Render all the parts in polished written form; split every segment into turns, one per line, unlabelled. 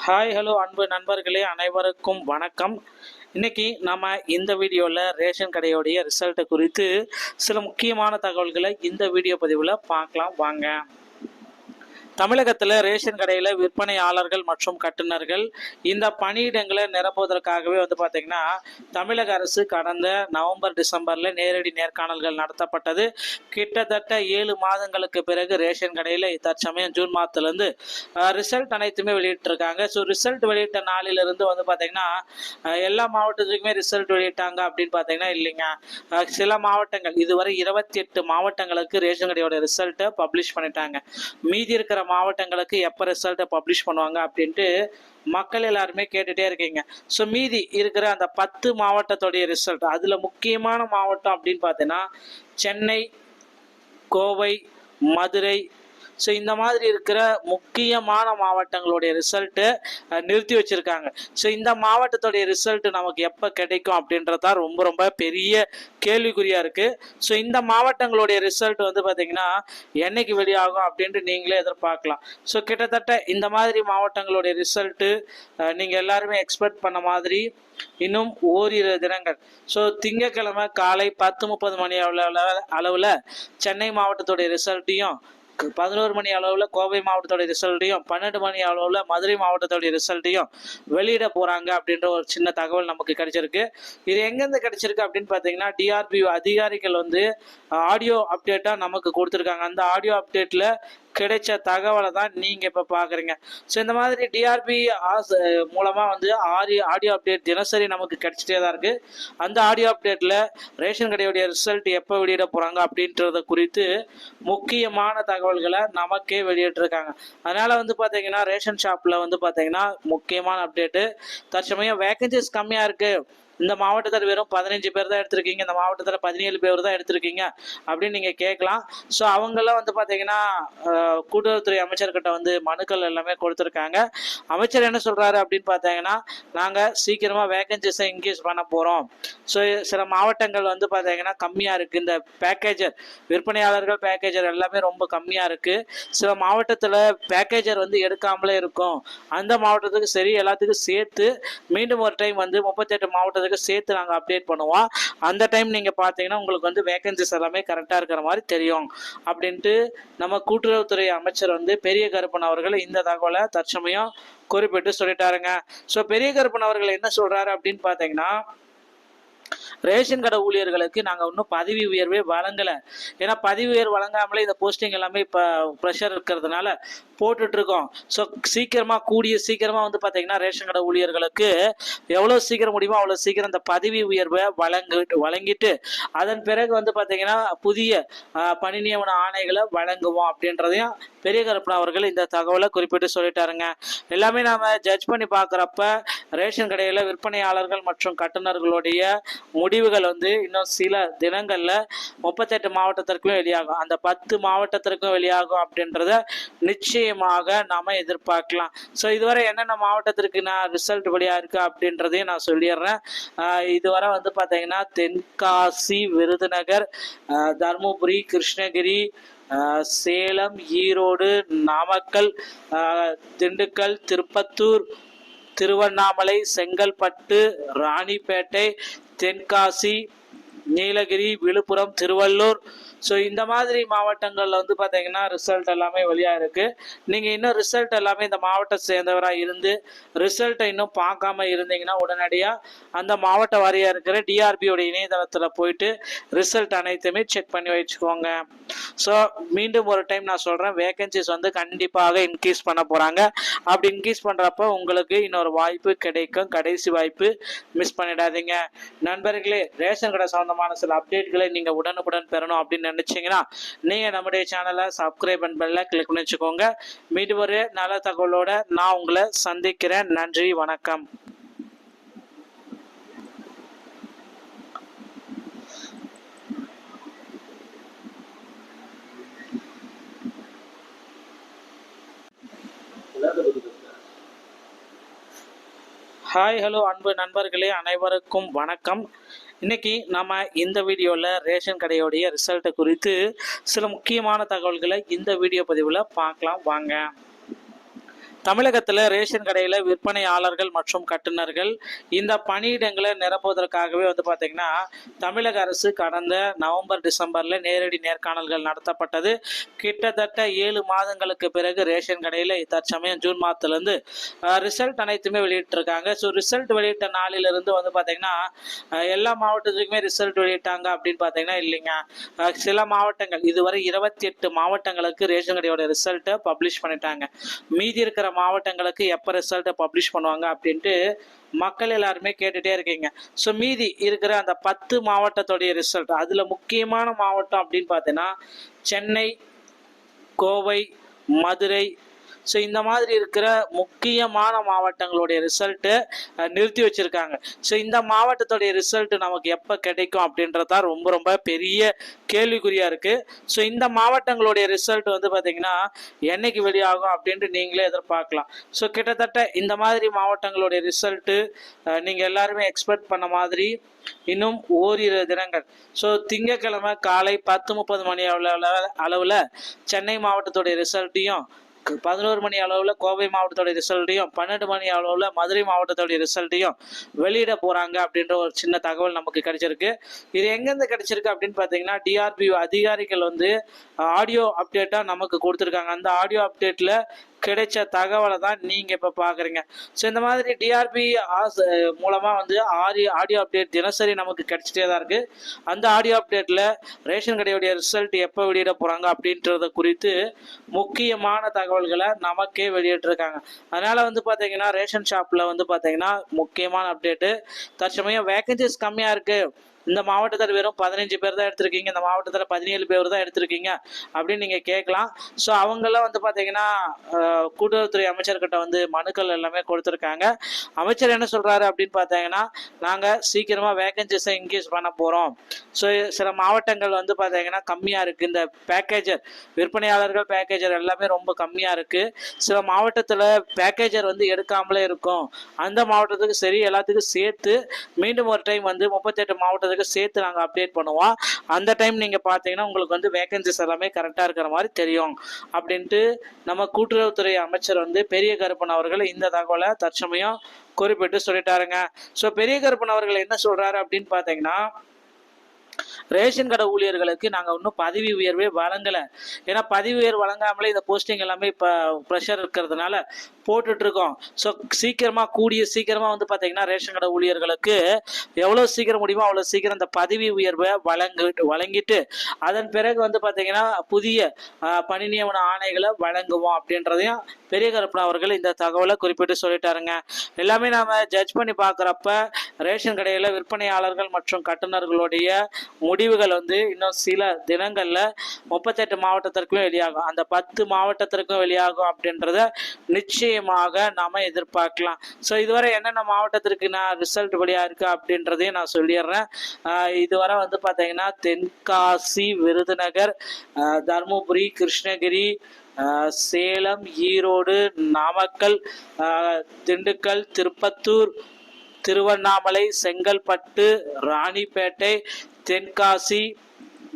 Hi hello அன்பு நண்பர்களே, அனைவருக்கும் வணக்கம். இன்னைக்கு நம்ம இந்த வீடியோவில் ரேஷன் கடையோடைய ரிசல்ட்டை குறித்து சில முக்கியமான தகவல்களை இந்த வீடியோ பதிவில் பார்க்கலாம் வாங்க. தமிழகத்தில் ரேஷன் கடையில் விற்பனையாளர்கள் மற்றும் கட்டுநர்கள் இந்த பணியிடங்களை நிரப்புவதற்காகவே பார்த்திங்கன்னா தமிழக அரசு கடந்த நவம்பர் டிசம்பரில் நேரடி நேர்காணல்கள் நடத்தப்பட்டது. கிட்டத்தட்ட 7 மாதங்களுக்கு பிறகு ரேஷன் கடையில் தற்சமயம் ஜூன் மாதத்துலேருந்து ரிசல்ட் அனைத்துமே வெளியிட்டிருக்காங்க. ஸோ ரிசல்ட் வெளியிட்ட நாளிலிருந்து பார்த்திங்கன்னா எல்லா மாவட்டத்துக்குமே ரிசல்ட் வெளியிட்டாங்க அப்படின்னு பார்த்தீங்கன்னா இல்லைங்க. சில மாவட்டங்கள் இதுவரை 28 மாவட்டங்களுக்கு ரேஷன் கடையோட ரிசல்ட்டை பப்ளிஷ் பண்ணிட்டாங்க. மீதி இருக்கிற மாவட்டங்களுக்கு எப்போ ரிசல்ட்டை பப்ளிஷ் பண்ணுவாங்க அப்படின்ட்டு மக்கள் எல்லாருமே கேட்டுகிட்டே இருக்கீங்க. ஸோ மீதி இருக்கிற அந்த 10 மாவட்டத்துடைய ரிசல்ட், அதில் முக்கியமான மாவட்டம் அப்படின்னு பார்த்தீங்கன்னா சென்னை, கோவை, மதுரை, ஸோ இந்த மாதிரி இருக்கிற முக்கியமான மாவட்டங்களுடைய ரிசல்ட்டு நிறுத்தி வச்சுருக்காங்க. ஸோ இந்த மாவட்டத்துடைய ரிசல்ட்டு நமக்கு எப்போ கிடைக்கும் அப்படின்றதான் ரொம்ப ரொம்ப பெரிய கேள்விக்குறியாக இருக்குது. ஸோ இந்த மாவட்டங்களுடைய ரிசல்ட் பார்த்திங்கன்னா என்னைக்கு வெளியாகும் அப்படின்ட்டு நீங்களே எதிர்பார்க்கலாம். ஸோ கிட்டத்தட்ட இந்த மாதிரி மாவட்டங்களுடைய ரிசல்ட்டு நீங்கள் எல்லாருமே எக்ஸ்பெக்ட் பண்ண மாதிரி இன்னும் ஓரிரு தினங்கள், ஸோ திங்கட்கிழமை காலை 10:30 மணி அளவில் சென்னை மாவட்டத்துடைய ரிசல்ட்டையும், 11 மணி அளவில் கோவை மாவட்டத்தோடைய ரிசல்ட்டையும், 12 மணி அளவில் மதுரை மாவட்டத்தோடைய ரிசல்ட்டையும் வெளியிட போகிறாங்க அப்படின்ற ஒரு சின்ன தகவல் நமக்கு கிடைச்சிருக்கு. இது எங்கேருந்து கிடைச்சிருக்கு அப்படின்னு பார்த்தீங்கன்னா டிஆர்பி அதிகாரிகள் ஆடியோ அப்டேட்டாக நமக்கு கொடுத்துருக்காங்க. அந்த ஆடியோ அப்டேட்டில் கிடைச்ச தகவலை தான் நீங்கள் இப்போ பார்க்குறீங்க. ஸோ இந்த மாதிரி டிஆர்பி மூலமாக ஆடியோ அப்டேட் தினசரி நமக்கு கிடைச்சிட்டே தான் இருக்குது. அந்த ஆடியோ அப்டேட்டில் ரேஷன் கடையுடைய ரிசல்ட் எப்போ வெளியிட போகிறாங்க அப்படின்றத குறித்து முக்கியமான தகவல்களை நமக்கே வெளியிட்டிருக்காங்க. அதனால் பார்த்தீங்கன்னா ரேஷன் ஷாப்பில் பார்த்தீங்கன்னா முக்கியமான அப்டேட்டு, தற்சமயம் வேகன்சிஸ் கம்மியாக இருக்குது, இந்த மாவட்டத்தில் வெறும் 15 பேர் தான் எடுத்திருக்கீங்க, இந்த மாவட்டத்தில் 17 பேர் தான் எடுத்திருக்கீங்க அப்படின்னு நீங்கள் கேட்கலாம். ஸோ அவங்களாம் பார்த்தீங்கன்னா கூட்டுறவுத்துறை அமைச்சர்கிட்ட மனுக்கள் எல்லாமே கொடுத்துருக்காங்க. அமைச்சர் என்ன சொல்கிறாரு அப்படின்னு பார்த்தீங்கன்னா, நாங்கள் சீக்கிரமாக வேகன்சிஸை இன்க்ரீஸ் பண்ண போகிறோம். ஸோ சில மாவட்டங்கள் பார்த்தீங்கன்னா கம்மியாக இருக்குது, இந்த பேக்கேஜர் விற்பனையாளர்கள் பேக்கேஜர் எல்லாமே ரொம்ப கம்மியாக இருக்குது. சில மாவட்டத்தில் பேக்கேஜர் எடுக்காமலே இருக்கும். அந்த மாவட்டத்துக்கு சரி எல்லாத்துக்கும் சேர்த்து மீண்டும் ஒரு டைம் 38 மாவட்டத்துக்கு சேர்த்து நாங்கள் அப்டேட் பண்ணுவோம். அந்த டைம் நீங்கள் பார்த்தீங்கன்னா உங்களுக்கு வேகன்சிஸ் எல்லாமே கரெக்டாக இருக்கிற மாதிரி தெரியும் அப்படின்ட்டு நம்ம கூட்டுறவுத்துறை அமைச்சர் பெரிய கருப்பன் அவர்கள் இந்த தகவலை தற்சமயம் குறிப்பிட்டு சொல்லிட்டாருங்க. ஸோ பெரிய கருப்பன் அவர்கள் என்ன சொல்றாரு அப்படின்னு பார்த்தீங்கன்னா, ரேஷன் கடை ஊழியர்களுக்கு நாங்கள் இன்னும் பதவி உயர்வே வழங்கலை. ஏன்னா பதவி உயர்வு வழங்காமலே இந்த போஸ்டிங் எல்லாமே இப்போ ப்ரெஷர் இருக்கிறதுனால போட்டுட்ருக்கோம். ஸோ கூடிய சீக்கிரமாக பார்த்தீங்கன்னா ரேஷன் கடை ஊழியர்களுக்கு எவ்வளோ சீக்கிரம் முடியுமோ அவ்வளோ சீக்கிரம் இந்த பதவி உயர்வை வழங்கிட்டு அதன் பிறகு பார்த்தீங்கன்னா புதிய பணி நியமன ஆணைகளை வழங்குவோம் அப்படின்றதையும் பெரிய கருப்பன் அவர்கள் இந்த தகவலை குறிப்பிட்டு சொல்லிட்டாருங்க. எல்லாமே நாம் ஜட்ஜ் பண்ணி பார்க்குறப்ப ரேஷன் கடையில் விற்பனையாளர்கள் மற்றும் கட்டுநர்களுடைய முடிவுகள் இன்னும் சில தினங்களில் 38 மாவட்டத்திற்கும் வெளியாகும், அந்த 10 மாவட்டத்திற்கும் வெளியாகும் அப்படின்றத நிச்சயமாக நாம எதிர்பார்க்கலாம். ஸோ இதுவரை என்னென்ன மாவட்டத்திற்கு நான் ரிசல்ட் வெளியாக இருக்கு அப்படின்றதையும் நான் சொல்லிடுறேன். இதுவரை பார்த்தீங்கன்னா தென்காசி, விருதுநகர், தருமபுரி, கிருஷ்ணகிரி, சேலம், ஈரோடு, நாமக்கல், திண்டுக்கல், திருப்பத்தூர், திருவண்ணாமலை, செங்கல்பட்டு, ராணிப்பேட்டை, தென்காசி, நீலகிரி, விழுப்புரம், திருவள்ளூர், ஸோ இந்த மாதிரி மாவட்டங்களில் பார்த்தீங்கன்னா ரிசல்ட் எல்லாமே வெளியாக இருக்குது. நீங்கள் இன்னும் ரிசல்ட் எல்லாமே இந்த மாவட்டத்தை சேர்ந்தவராக இருந்து ரிசல்ட்டை இன்னும் பார்க்காம இருந்தீங்கன்னா உடனடியாக அந்த மாவட்ட வாரியாக இருக்கிற டிஆர்பியோட இணையதளத்தில் போயிட்டு ரிசல்ட் அனைத்துமே செக் பண்ணி வச்சுக்கோங்க. ஸோ மீண்டும் ஒரு டைம் நான் சொல்கிறேன், வேகன்சிஸ் கண்டிப்பாக இன்க்ரீஸ் பண்ண போகிறாங்க. அப்படி இன்க்ரீஸ் பண்ணுறப்போ உங்களுக்கு இன்னொரு வாய்ப்பு கிடைக்கும், கடைசி வாய்ப்பு, மிஸ் பண்ணிடாதீங்க நண்பர்களே. ரேஷன் கடை சம்பந்தமான சில அப்டேட்களை நீங்கள் உடனுக்குடன் பெறணும் அப்படின்னு நினைச்சீங்கன்னா நீங்க நம்முடைய சேனலை சப்ஸ்கிரைப் அண்ட் பெல்ல கிளிக் பண்ணி வச்சுக்கோங்க. மீண்டும் ஒரு நல்ல தகவலோட நான் உங்களை சந்திக்கிறேன். நன்றி, வணக்கம். ஹாய் ஹலோ அன்பு நண்பர்களே, அனைவருக்கும் வணக்கம். இன்னைக்கு நம்ம இந்த வீடியோவில் ரேஷன் கடையோடைய ரிசல்ட்டை குறித்து சில முக்கியமான தகவல்களை இந்த வீடியோ பதிவில் பார்க்கலாம் வாங்க. தமிழகத்தில் ரேஷன் கடையில் விற்பனையாளர்கள் மற்றும் கட்டுநர்கள் இந்த பணியிடங்களை நிரப்புவதற்காகவே பார்த்தீங்கன்னா தமிழக அரசு கடந்த நவம்பர் டிசம்பரில் நேரடி நேர்காணல்கள் நடத்தப்பட்டது. கிட்டத்தட்ட 7 மாதங்களுக்கு பிறகு ரேஷன் கடையில் தற்சமயம் ஜூன் மாதத்துலேருந்து ரிசல்ட் அனைத்துமே வெளியிட்டிருக்காங்க. ஸோ ரிசல்ட் வெளியிட்ட நாளிலிருந்து பார்த்தீங்கன்னா எல்லா மாவட்டத்துக்குமே ரிசல்ட் வெளியிட்டாங்க அப்படின்னு பார்த்தீங்கன்னா இல்லைங்க. சில மாவட்டங்கள் இதுவரை 28 மாவட்டங்களுக்கு ரேஷன் கடையோட ரிசல்ட்டை பப்ளிஷ் பண்ணிட்டாங்க. மீதி இருக்கிற மாவட்டங்களுக்கு எப்போ ரிசல்ட்டை பப்ளிஷ் பண்ணுவாங்க அப்படின்ட்டு மக்கள் எல்லாருமே கேட்டுகிட்டே இருக்கீங்க. ஸோ மீதி இருக்கிற அந்த 10 மாவட்டத்துடைய ரிசல்ட், அதில் முக்கியமான மாவட்டம் அப்படின்னு பார்த்தீங்கன்னா சென்னை, கோவை, மதுரை, ஸோ இந்த மாதிரி இருக்கிற முக்கியமான மாவட்டங்களுடைய ரிசல்ட்டு நிறுத்தி வச்சுருக்காங்க. ஸோ இந்த மாவட்டத்துடைய ரிசல்ட்டு நமக்கு எப்போ கிடைக்கும் அப்படின்றதான் ரொம்ப ரொம்ப பெரிய கேள்விக்குறியாக இருக்குது. ஸோ இந்த மாவட்டங்களுடைய ரிசல்ட் பார்த்திங்கன்னா என்னைக்கு வெளியாகும் அப்படின்ட்டு நீங்களே எதிர்பார்க்கலாம். ஸோ கிட்டத்தட்ட இந்த மாதிரி மாவட்டங்களுடைய ரிசல்ட்டு நீங்கள் எல்லாருமே எக்ஸ்பெக்ட் பண்ண மாதிரி இன்னும் ஓரிரு தினங்கள், ஸோ திங்கட்கிழமை காலை 10:30 மணி அளவில் சென்னை மாவட்டத்துடைய ரிசல்ட்டையும் 11 மணி அளவில் கோவை மாவட்டத்தோட ரிசல்ட்டையும் 12 மணி அளவில் மதுரை மாவட்டத்தோடைய ரிசல்ட்டையும் வெளியிட போகிறாங்க அப்படின்ற ஒரு சின்ன தகவல் நமக்கு கிடைச்சிருக்கு. இது எங்கேருந்து கிடைச்சிருக்கு அப்படின்னு பார்த்தீங்கன்னா டிஆர்பி அதிகாரிகள் ஆடியோ அப்டேட்டாக நமக்கு கொடுத்துருக்காங்க. அந்த ஆடியோ அப்டேட்டில் கிடைச்ச தகவலை தான் நீங்கள் இப்போ பார்க்குறீங்க. ஸோ இந்த மாதிரி டிஆர்பி மூலமாக ஆடியோ அப்டேட் தினசரி நமக்கு கிடைச்சிட்டே தான் இருக்குது. அந்த ஆடியோ அப்டேட்டில் ரேஷன் கடையுடைய ரிசல்ட் எப்போ வெளியிட போகிறாங்க அப்படின்றத குறித்து முக்கியமான தகவல்களை நமக்கே வெளியிட்டிருக்காங்க. அதனால் பார்த்தீங்கன்னா ரேஷன் ஷாப்பில் பார்த்தீங்கன்னா முக்கியமான அப்டேட்டு, தற்சமயம் வேகன்சிஸ் கம்மியாக இருக்குது. இந்த மாவட்டத்தில் வெறும் 15 பேர் தான் எடுத்திருக்கீங்க, இந்த மாவட்டத்தில் 17 பேர் தான் எடுத்திருக்கீங்க அப்படின்னு நீங்கள் கேட்கலாம். ஸோ அவங்களாம் பார்த்தீங்கன்னா கூட்டுறவுத்துறை அமைச்சர்கிட்ட மனுக்கள் எல்லாமே கொடுத்துருக்காங்க. அமைச்சர் என்ன சொல்கிறாரு அப்படின்னு பார்த்தீங்கன்னா நாங்கள் சீக்கிரமாக வேகன்சிஸை இன்க்ரீஸ் பண்ண போகிறோம். ஸோ சில மாவட்டங்கள் பார்த்தீங்கன்னா கம்மியாக இருக்குது, இந்த பேக்கேஜர் விற்பனையாளர்கள் பேக்கேஜர் எல்லாமே ரொம்ப கம்மியாக இருக்குது. சில மாவட்டத்தில் பேக்கேஜர் எடுக்காமலே இருக்கும். அந்த மாவட்டத்துக்கு சரி எல்லாத்துக்கும் சேர்த்து மீண்டும் ஒரு டைம் 38 மாவட்டத்துக்கு சேர்த்து நாங்கள் அப்டேட் பண்ணுவோம். அந்த டைம் நீங்கள் பார்த்தீங்கன்னா உங்களுக்கு வேகன்சிஸ் எல்லாமே கரெக்டாக இருக்கிற மாதிரி தெரியும் அப்படின்ட்டு நம்ம கூட்டுறவுத்துறை அமைச்சர் பெரிய கருப்பன் அவர்கள் இந்த தகவலை தற்சமயம் குறிப்பிட்டு சொல்லிட்டாருங்க. ஸோ பெரிய கருப்பன் அவர்கள் என்ன சொல்றாரு அப்படின்னு பார்த்தீங்கன்னா ரேஷன் கடை ஊழியர்களுக்கு நாங்கள் இன்னும் பதவி உயர்வே வழங்கலை. ஏன்னா பதவி உயர்வு வழங்காமலே இந்த போஸ்டிங் எல்லாமே இப்போ ப்ரெஷர் இருக்கிறதுனால போட்டுட்ருக்கோம். ஸோ கூடிய சீக்கிரமாக பார்த்தீங்கன்னா ரேஷன் கடை ஊழியர்களுக்கு எவ்வளோ சீக்கிரம் முடியுமோ அவ்வளோ சீக்கிரம் இந்த பதவி உயர்வை வழங்கிட்டு அதன் பிறகு பார்த்தீங்கன்னா புதிய பணி நியமன ஆணைகளை வழங்குவோம் அப்படின்றதையும் பெரிய கருப்பன் அவர்கள் இந்த தகவலை குறிப்பிட்டு சொல்லிட்டாருங்க. எல்லாமே நாம் ஜட்ஜ் பண்ணி பார்க்குறப்ப ரேஷன் கடையில் விற்பனையாளர்கள் மற்றும் கட்டுநர்களுடைய முடிவுகள் இன்னும் சில தினங்களில் 38 மாவட்டத்திற்கும் வெளியாகும், அந்த 10 மாவட்டத்திற்கும் வெளியாகும் அப்படின்றத நிச்சயமாக நாம எதிர்பார்க்கலாம். ஸோ இதுவரை என்னென்ன மாவட்டத்திற்கு நான் ரிசல்ட் வெளியாக இருக்கு அப்படின்றதையும் நான் சொல்லிடுறேன். இதுவரை பார்த்தீங்கன்னா தென்காசி, விருதுநகர், தருமபுரி, கிருஷ்ணகிரி, சேலம், ஈரோடு, நாமக்கல், திண்டுக்கல், திருப்பத்தூர், திருவண்ணாமலை, செங்கல்பட்டு, ராணிப்பேட்டை, தென்காசி,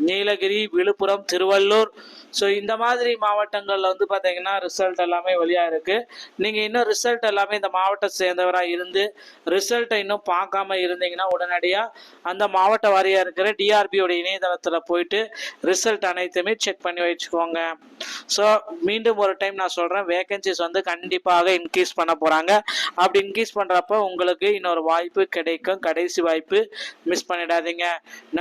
நீலகிரி, விழுப்புரம், திருவள்ளூர், ஸோ இந்த மாதிரி மாவட்டங்களில் பார்த்தீங்கன்னா ரிசல்ட் எல்லாமே வெளியாக இருக்குது. நீங்கள் இன்னும் ரிசல்ட் எல்லாமே இந்த மாவட்டத்தை சேர்ந்தவராக இருந்து ரிசல்ட்டை இன்னும் பார்க்காம இருந்தீங்கன்னா உடனடியாக அந்த மாவட்ட வாரியாக இருக்கிற டிஆர்பியோட இணையதளத்தில் போயிட்டு ரிசல்ட் அனைத்துமே செக் பண்ணி வச்சுக்கோங்க. ஸோ மீண்டும் ஒரு டைம் நான் சொல்கிறேன், வேகன்சிஸ் கண்டிப்பாக இன்க்ரீஸ் பண்ண போகிறாங்க. அப்படி இன்க்ரீஸ் பண்ணுறப்ப உங்களுக்கு இன்னொரு வாய்ப்பு கிடைக்கும், கடைசி வாய்ப்பு, மிஸ் பண்ணிடாதீங்க.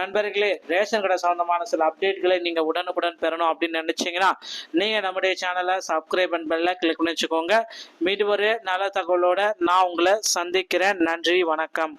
நண்பர்களே, ரேஷன் கடை சம்பந்தமான சில அப்டேட்களை நீங்கள் உடனுக்குடன் பெறணும் அப்படின்னு நினைச்சீங்கன்னா நீங்க நம்முடைய சேனலை சப்ஸ்கிரைப் அண்ட் பெல்ல கிளிக் பண்ணி வச்சுக்கோங்க. மீண்டும் ஒரு நல்ல தகவலோட நான் உங்களை சந்திக்கிறேன். நன்றி, வணக்கம்.